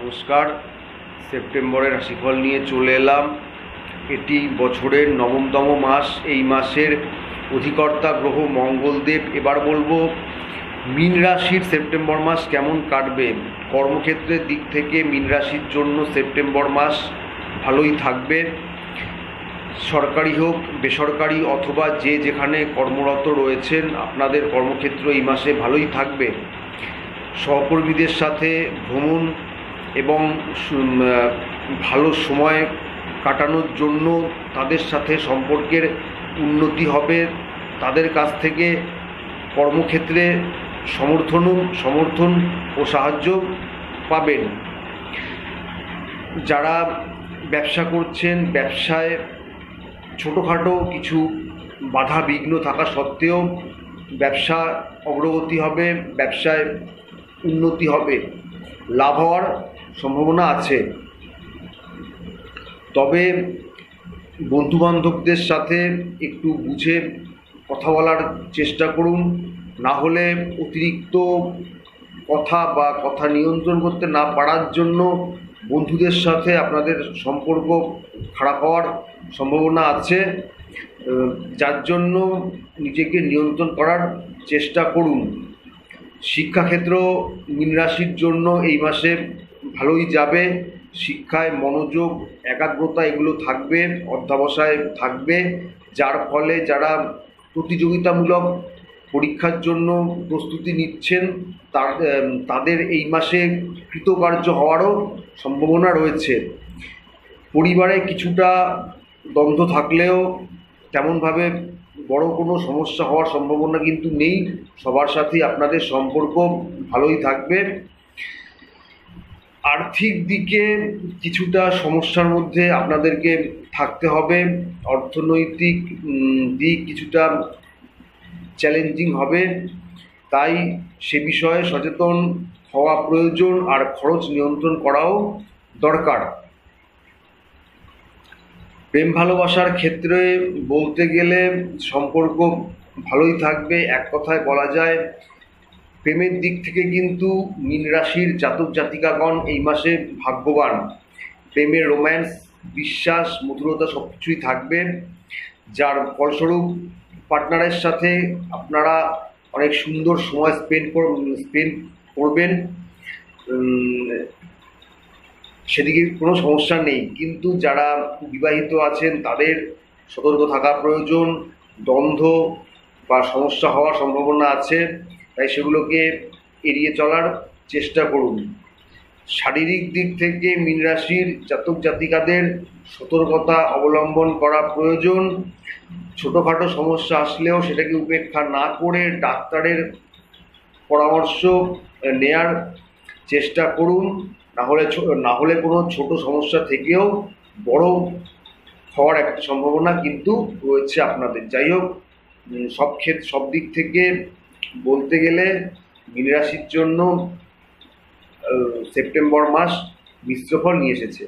নমস্কার। সেপ্টেম্বরের রাশিফল নিয়ে চলে এলাম। এটি বছরের নবমতম মাস। এই মাসের অধিকর্তা গ্রহ মঙ্গলদেব। এবার বলবো মীন রাশির সেপ্টেম্বর মাস কেমন কাটবে। কর্মক্ষেত্রের দিক থেকে মীন রাশির জন্য সেপ্টেম্বর মাস ভালোই থাকবে। সরকারি হোক বেসরকারি অথবা যে যেখানে কর্মরত রয়েছেন, আপনাদের কর্মক্ষেত্র এই মাসে ভালোই থাকবে। সহকর্মীদের সাথে ভ্রমণ এবং ভালো সময় কাটানোর জন্য তাদের সাথে সম্পর্কের উন্নতি হবে। তাদের কাছ থেকে কর্মক্ষেত্রে সমর্থন ও সাহায্য পাবেন। যারা ব্যবসা করছেন, ব্যবসায় ছোটোখাটো কিছু বাধা বিঘ্ন থাকা সত্ত্বেও ব্যবসা অগ্রগতি হবে, ব্যবসায় উন্নতি হবে, লাভ হওয়ার সম্ভাবনা আছে। তবে বন্ধুবান্ধবদের সাথে একটু বুঝে কথা বলার চেষ্টা করুন, না হলে অতিরিক্ত কথা নিয়ন্ত্রণ করতে না পারার জন্য বন্ধুদের সাথে আপনাদের সম্পর্ক খারাপ হওয়ার সম্ভাবনা আছে। যার জন্য নিজেকে নিয়ন্ত্রণ করার চেষ্টা করুন। শিক্ষাক্ষেত্র মীন রাশির জন্য এই মাসে ভালোই যাবে। শিক্ষায় মনোযোগ, একাগ্রতা এগুলো থাকবে, অধ্যবসায় থাকবে, যার ফলে যারা প্রতিযোগিতামূলক পরীক্ষার জন্য প্রস্তুতি নিচ্ছেন তাদের এই মাসে কৃতকার্য হওয়ারও সম্ভাবনা রয়েছে। পরিবারে কিছুটা দ্বন্দ্ব থাকলেও তেমনভাবে বড় কোনো সমস্যা হওয়ার সম্ভাবনা কিন্তু নেই। সবার সাথেই আপনাদের সম্পর্ক ভালোই থাকবে। আর্থিক দিকে কিছুটা সমস্যার মধ্যে আপনাদেরকে থাকতে হবে। অর্থনৈতিক দিক কিছুটা চ্যালেঞ্জিং হবে, তাই সে বিষয়ে সচেতন হওয়া প্রয়োজন, আর খরচ নিয়ন্ত্রণ করাও দরকার। প্রেম ভালোবাসার ক্ষেত্রে বলতে গেলে সম্পর্ক ভালোই থাকবে। এক কথায় বলা যায় প্রেমের দিক থেকে কিন্তু মীন রাশির জাতক জাতিকাগণ এই মাসে ভাগ্যবান। প্রেমের রোম্যান্স, বিশ্বাস, মধুরতা সব কিছুই থাকবে, যার ফলস্বরূপ পার্টনারের সাথে আপনারা অনেক সুন্দর সময় স্পেন্ড করবেন। সেদিকে কোনো সমস্যা নেই, কিন্তু যারা বিবাহিত আছেন তাদের সতর্ক থাকা প্রয়োজন। দ্বন্দ্ব বা সমস্যা হওয়ার সম্ভাবনা আছে, তাই সেগুলোকে এড়িয়ে চলার চেষ্টা করুন। শারীরিক দিক থেকে মীন রাশির জাতক জাতিকাদের সতর্কতা অবলম্বন করা প্রয়োজন। ছোটোখাটো সমস্যা আসলেও সেটাকে উপেক্ষা না করে ডাক্তারের পরামর্শ নেয়ার চেষ্টা করুন। না হলে কোনো ছোট সমস্যা থেকেও বড় হওয়ার একটা সম্ভাবনা কিন্তু রয়েছে আপনাদের। যাই হোক, সব দিক থেকে বলতে গেলে মীন রাশির জন্য সেপ্টেম্বর মাস মিশ্র ফল নিয়ে এসেছে।